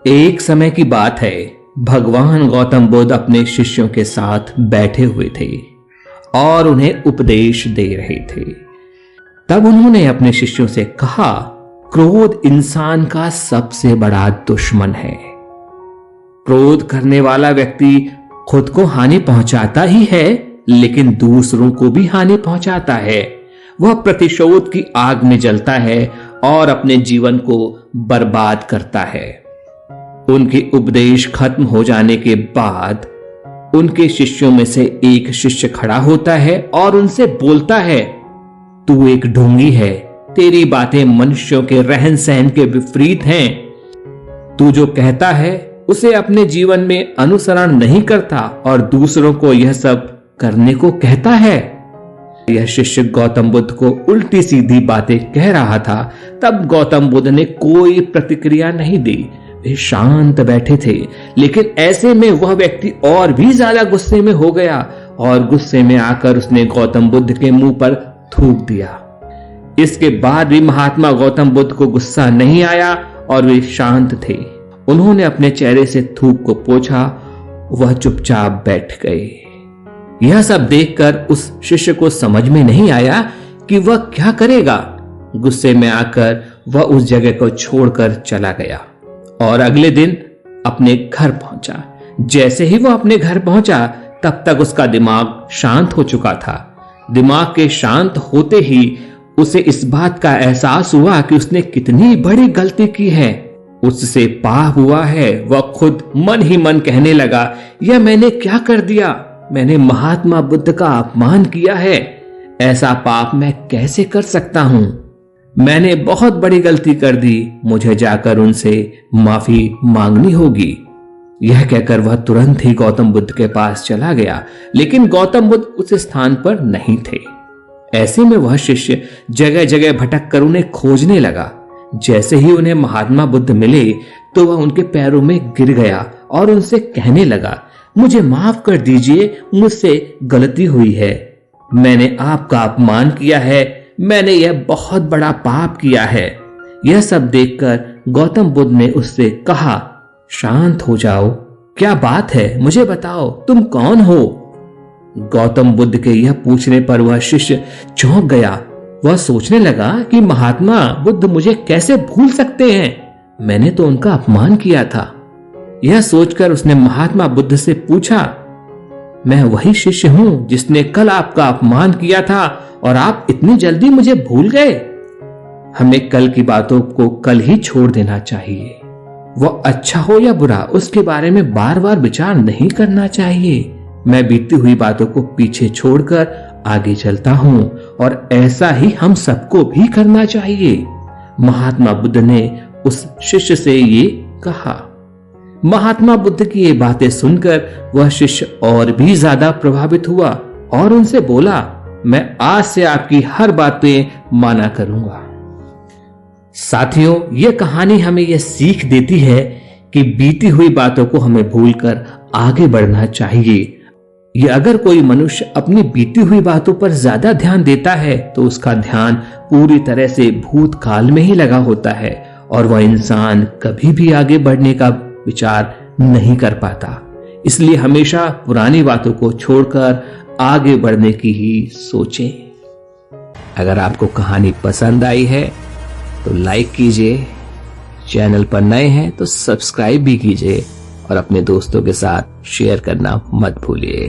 एक समय की बात है, भगवान गौतम बुद्ध अपने शिष्यों के साथ बैठे हुए थे और उन्हें उपदेश दे रहे थे। तब उन्होंने अपने शिष्यों से कहा, क्रोध इंसान का सबसे बड़ा दुश्मन है। क्रोध करने वाला व्यक्ति खुद को हानि पहुंचाता ही है, लेकिन दूसरों को भी हानि पहुंचाता है। वह प्रतिशोध की आग में जलता है और अपने जीवन को बर्बाद करता है। उनके उपदेश खत्म हो जाने के बाद उनके शिष्यों में से एक शिष्य खड़ा होता है और उनसे बोलता है, तू एक ढोंगी है, तेरी बातें मनुष्यों के रहन सहन के विपरीत हैं। तू जो कहता है उसे अपने जीवन में अनुसरण नहीं करता और दूसरों को यह सब करने को कहता है। यह शिष्य गौतम बुद्ध को उल्टी सीधी बातें कह रहा था। तब गौतम बुद्ध ने कोई प्रतिक्रिया नहीं दी, वे शांत बैठे थे। लेकिन ऐसे में वह व्यक्ति और भी ज्यादा गुस्से में हो गया और गुस्से में आकर उसने गौतम बुद्ध के मुंह पर थूक दिया। इसके बाद भी महात्मा गौतम बुद्ध को गुस्सा नहीं आया और वे शांत थे। उन्होंने अपने चेहरे से थूक को पोंछा, वह चुपचाप बैठ गए। यह सब देखकर उस शिष्य को समझ में नहीं आया कि वह क्या करेगा। गुस्से में आकर वह उस जगह को छोड़कर चला गया और अगले दिन अपने घर पहुंचा। जैसे ही वह अपने घर पहुंचा तब तक उसका दिमाग शांत हो चुका था। दिमाग के शांत होते ही उसे इस बात का एहसास हुआ कि उसने कितनी बड़ी गलती की है, उससे पाप हुआ है। वह खुद मन ही मन कहने लगा, यह मैंने क्या कर दिया, मैंने महात्मा बुद्ध का अपमान किया है, ऐसा पाप मैं कैसे कर सकता हूं, मैंने बहुत बड़ी गलती कर दी, मुझे जाकर उनसे माफी मांगनी होगी। यह कहकर वह तुरंत ही गौतम बुद्ध के पास चला गया, लेकिन गौतम बुद्ध उस स्थान पर नहीं थे। ऐसे में वह शिष्य जगह जगह भटक कर उन्हें खोजने लगा। जैसे ही उन्हें महात्मा बुद्ध मिले तो वह उनके पैरों में गिर गया और उनसे कहने लगा, मुझे माफ कर दीजिए, मुझसे गलती हुई है, मैंने आपका अपमान किया है, मैंने यह बहुत बड़ा पाप किया है। यह सब देखकर गौतम बुद्ध ने उससे कहा, शांत हो जाओ, क्या बात है, मुझे बताओ, तुम कौन हो। गौतम बुद्ध के यह पूछने पर वह शिष्य चौंक गया। वह सोचने लगा कि महात्मा बुद्ध मुझे कैसे भूल सकते हैं, मैंने तो उनका अपमान किया था। यह सोचकर उसने महात्मा बुद्ध से पूछा, मैं वही शिष्य हूं जिसने कल आपका अपमान किया था और आप इतनी जल्दी मुझे भूल गए। हमें कल की बातों को कल ही छोड़ देना चाहिए। वह अच्छा हो या बुरा, उसके बारे में बार बार विचार नहीं करना चाहिए। मैं बीती हुई बातों को पीछे छोड़कर आगे चलता हूं और ऐसा ही हम सबको भी करना चाहिए। महात्मा बुद्ध ने उस शिष्य से ये कहा। महात्मा बुद्ध की ये बातें सुनकर वह शिष्य और भी ज्यादा प्रभावित हुआ और उनसे बोला, मैं आज से आपकी हर बात पे माना करूंगा। साथियों, यह कहानी हमें यह सीख देती है कि बीती हुई बातों को हमें भूलकर आगे बढ़ना चाहिए। ये अगर कोई मनुष्य अपनी बीती हुई बातों पर ज्यादा ध्यान देता है तो उसका ध्यान पूरी तरह से भूतकाल में ही लगा होता है और वह इंसान कभी भी आगे बढ़ने का विचार नहीं कर पाता। इसलिए हमेशा पुरानी बातों को छोड़कर आगे बढ़ने की ही सोचें। अगर आपको कहानी पसंद आई है तो लाइक कीजिए, चैनल पर नए हैं तो सब्सक्राइब भी कीजिए और अपने दोस्तों के साथ शेयर करना मत भूलिए।